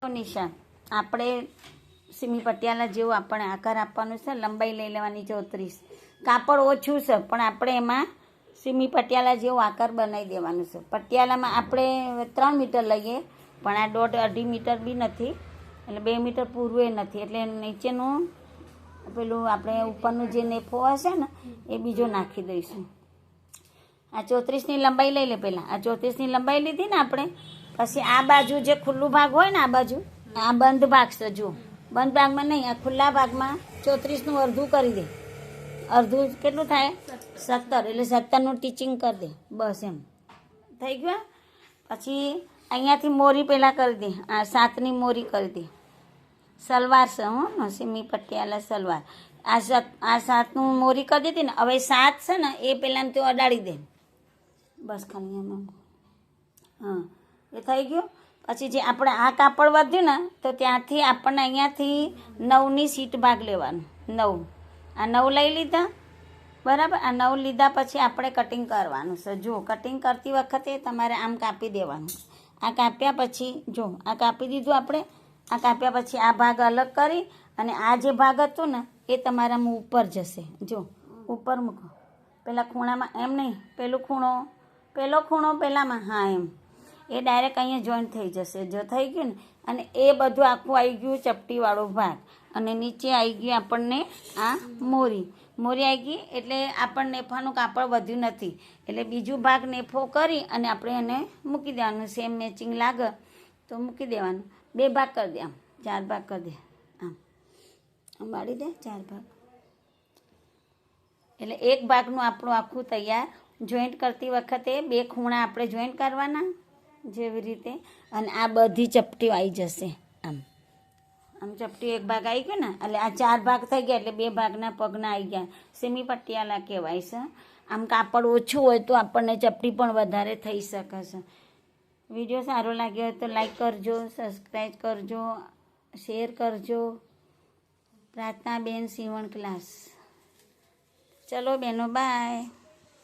નિશા આપણે સીમી પટિયાલા જેવું આપણે આકાર આપવાનું છે. લંબાઈ લઈ લેવાની 34. કાપડ ઓછું છે પણ આપણે એમાં સીમી પટિયાલા જેવું આકાર બનાવી દેવાનું છે. પટિયાલામાં આપણે 3 મીટર લઈએ પણ આ 1.5 મીટર બી નથી, એટલે 2 મીટર પૂરું એ નથી, એટલે નીચેનું પેલું આપણે ઉપરનું જે નેફો હશે ને એ બીજો નાખી દઈશું. આ 34ની લંબાઈ લઈ લે. પહેલાં આ 34ની લંબાઈ લીધી ને આપણે, પછી આ બાજુ જે ખુલ્લું ભાગ હોય ને, આ બાજુ આ બંધ ભાગ છે. જો બંધ ભાગમાં નહીં, આ ખુલ્લા ભાગમાં 34નું અડધું કરી દે. અડધું કેટલું થાય? 17. એટલે 17નું ટીચિંગ કરી દે. બસ એમ થઈ ગયું. પછી અહીંયાથી મોરી પહેલાં કરી દે. આ 7ની મોરી કરી દે. સલવાર છે હો, સીમી પટિયાલા સલવાર. આ 7નું મોરી કરી દીધી ને. હવે 7 છે ને એ પહેલાં તો અડાડી દે. બસ ખાલી એમાં હા એ થઈ ગયું. પછી જે આપણે આ કાપડ વધ્યું ને તો ત્યાંથી આપણને અહીંયાથી 9ની સીટ ભાગ લેવાનું. 9 આ 9 લઈ લીધા, બરાબર. આ 9 લીધા પછી આપણે કટિંગ કરવાનું છે. જો કટિંગ કરતી વખતે તમારે આમ કાપી દેવાનું. આ કાપ્યા પછી જો આ કાપી દીધું આપણે. આ કાપ્યા પછી આ ભાગ અલગ કરી અને આ જે ભાગ હતો ને એ તમારામાં ઉપર જશે. જો ઉપર મૂકો. પેલા ખૂણામાં એમ નહીં, પેલો ખૂણો પહેલાંમાં, હા એમ. એ ડાયરેક્ટ અહીંયા જોઈન્ટ થઈ જશે. જો થઈ ગયું ને, અને એ બધું આખું આવી ગયું ચપટીવાળો ભાગ, અને નીચે આવી ગયું આપણને આ મોરી આવી ગઈ. એટલે આપણને નેફાનું કાપડ વધ્યું નથી, એટલે બીજું ભાગ નેફો કરી અને આપણે એને મૂકી દેવાનું. સેમ મેચિંગ લાગે તો મૂકી દેવાનું. 2 ભાગ કરી દે, આમ 4 ભાગ કરી દે. આમ વાળી દે 4 ભાગ. એટલે એક ભાગનું આપણું આખું તૈયાર. જોઈન્ટ કરતી વખતે 2 ખૂણા આપણે જોઈન્ટ કરવાના જેવી રીતે, અને આ બધી ચપટીઓ આવી જશે. આમ ચપટી એક ભાગ આવી ગયો ને, એટલે આ 4 ભાગ થઈ ગયા, એટલે 2 ભાગના પગના આવી ગયા. સીમી પટિયાલા કહેવાય છે. આમ કાપડ ઓછું હોય તો આપણને ચપટી પણ વધારે થઈ શકે છે. વિડીયો સારો લાગ્યો હોય તો લાઈક કરજો, સબસ્ક્રાઈબ કરજો, શેર કરજો. પ્રાર્થના બેન સીવણ ક્લાસ. ચલો બહેનો, બાય.